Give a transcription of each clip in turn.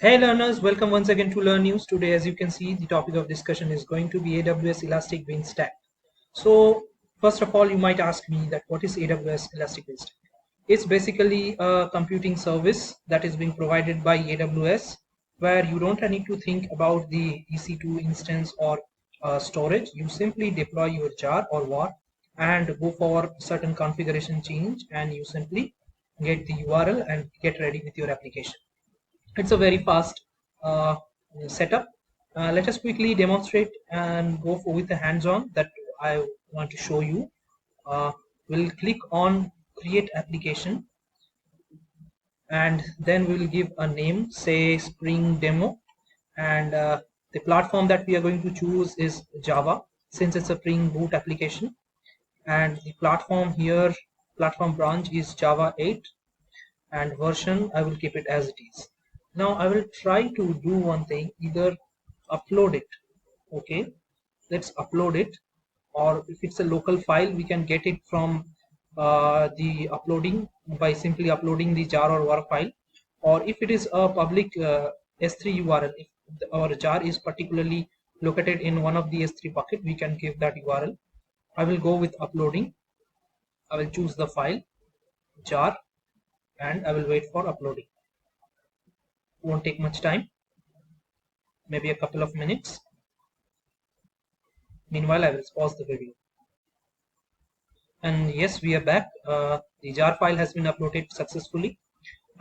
Hey learners, welcome once again to Learn News. Today, as you can see, the topic of discussion is going to be AWS Elastic Beanstalk. So, first of all, you might ask me that what is AWS Elastic Beanstalk? It's basically a computing service that is being provided by AWS, where you don't need to think about the EC2 instance or storage. You simply deploy your jar or war and go for certain configuration change, and you simply get the URL and get ready with your application. It's a very fast uh, setup. Let us quickly demonstrate and go for with the hands-on that I want to show you. We'll click on create application, and then we'll give a name, say Spring Demo, and the platform that we are going to choose is Java, since it's a Spring Boot application. And the platform here, platform branch is Java 8, and version I will keep it as it is. Now I will try to do one thing, either upload it. Okay, let's upload it, or if it's a local file we can get it from the uploading by simply uploading the jar or war file, or if it is a public S3 URL, if our jar is particularly located in one of the S3 bucket, we can give that URL. I will go with uploading. I will choose the file jar and I will wait for uploading. Won't take much time, maybe a couple of minutes. Meanwhile, I will pause the video. And yes, we are back. The jar file has been uploaded successfully.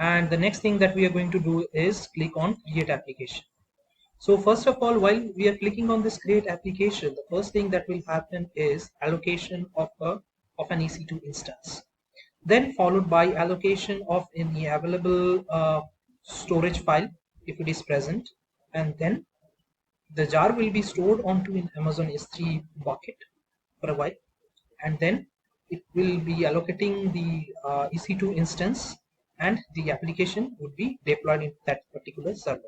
And the next thing that we are going to do is click on create application. So first of all, while we are clicking on this create application, the first thing that will happen is allocation of an EC2 instance. Then followed by allocation of any available storage file if it is present, and then the jar will be stored onto an Amazon S3 bucket for a while, and then it will be allocating the EC2 instance, and the application would be deployed in that particular server,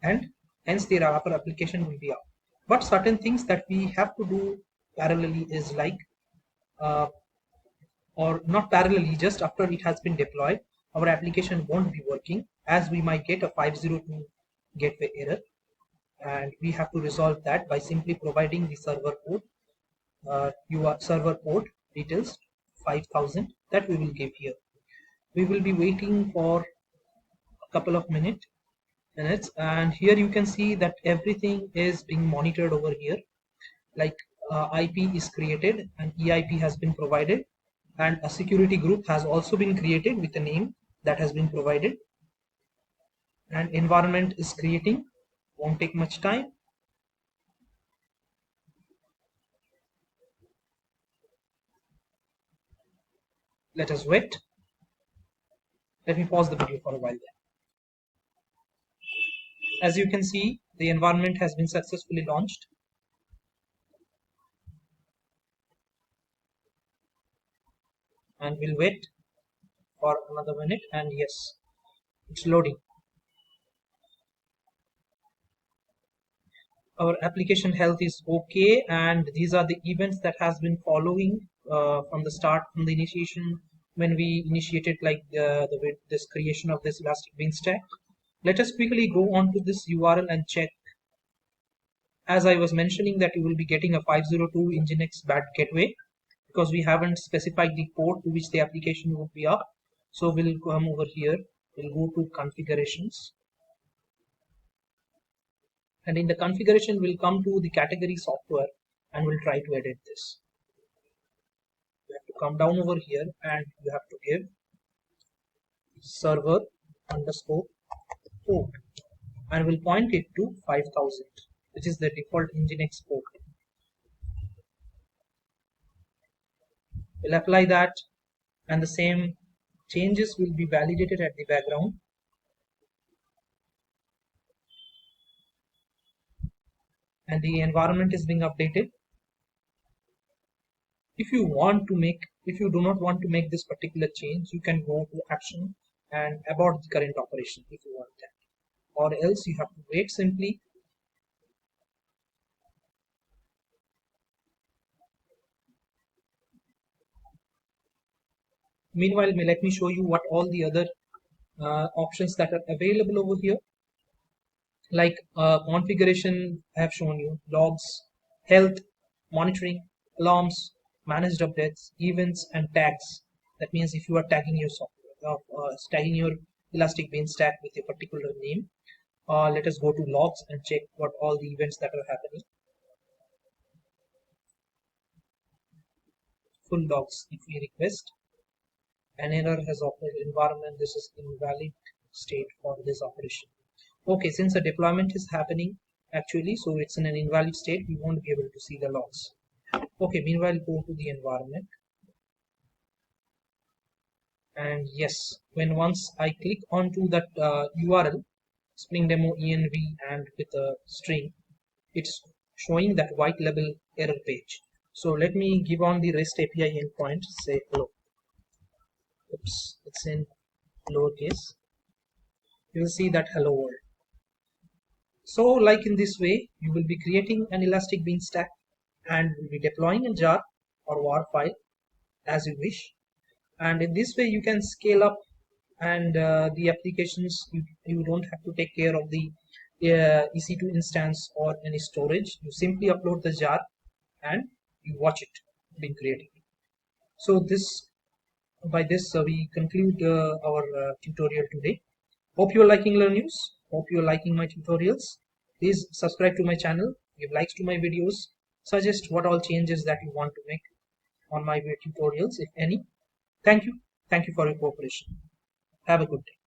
and hence the wrapper application will be up. But certain things that we have to do parallelly is like, uh, or not parallelly, just after it has been deployed, our application won't be working, as we might get a 502 gateway error, and we have to resolve that by simply providing the server port, your server port details 5000 that we will give here. We will be waiting for a couple of minutes, and here you can see that everything is being monitored over here. Like IP is created and EIP has been provided, and a security group has also been created with a name that has been provided, and environment is creating. Won't take much time. Let us wait. Let me pause the video for a while there. As you can see, the environment has been successfully launched, and we'll wait for another minute, and yes, it's loading. Our application health is okay, and these are the events that has been following from the start, from the initiation, when we initiated like this creation of this Elastic Beanstalk. Let us quickly go on to this URL and check. As I was mentioning, that you will be getting a 502 Nginx bad gateway because we haven't specified the port to which the application would be up. So we'll come over here, we'll go to configurations, and in the configuration we'll come to the category software, and we'll try to edit this. You have to come down over here and you have to give server underscore port, and we'll point it to 5000, which is the default Nginx port. We'll apply that, and the same changes will be validated at the background. And the environment is being updated. If you do not want to make this particular change, you can go to action and abort the current operation if you want that, or else you have to wait simply. Meanwhile, let me show you what all the other options that are available over here. like configuration I have shown you, logs, health, monitoring, alarms, managed updates, events, and tags. That means if you are tagging your software, tagging your Elastic Bean stack with a particular name, let us go to logs and check what all the events that are happening. Full logs. If we request, an error has occurred environment, this is invalid state for this operation. Okay, since the deployment is happening actually, so it's in an invalid state, we won't be able to see the logs. Okay, meanwhile go to the environment, and yes, when once I click onto that URL spring demo env and with a string, it's showing that white label error page. So let me give on the REST API endpoint, say hello. Oops, it's in lowercase. You will see that hello world. So like in this way, you will be creating an Elastic Bean stack and will be deploying a jar or WAR file as you wish. And in this way, you can scale up, and the applications, you don't have to take care of the EC2 instance or any storage. You simply upload the jar and you watch it being created. So this, by this we conclude our tutorial today. Hope you're liking Learn News. Hope you're liking my tutorials. Please subscribe to my channel, give likes to my videos, suggest what all changes that you want to make on my tutorials, if any. Thank you. Thank you for your cooperation. Have a good day.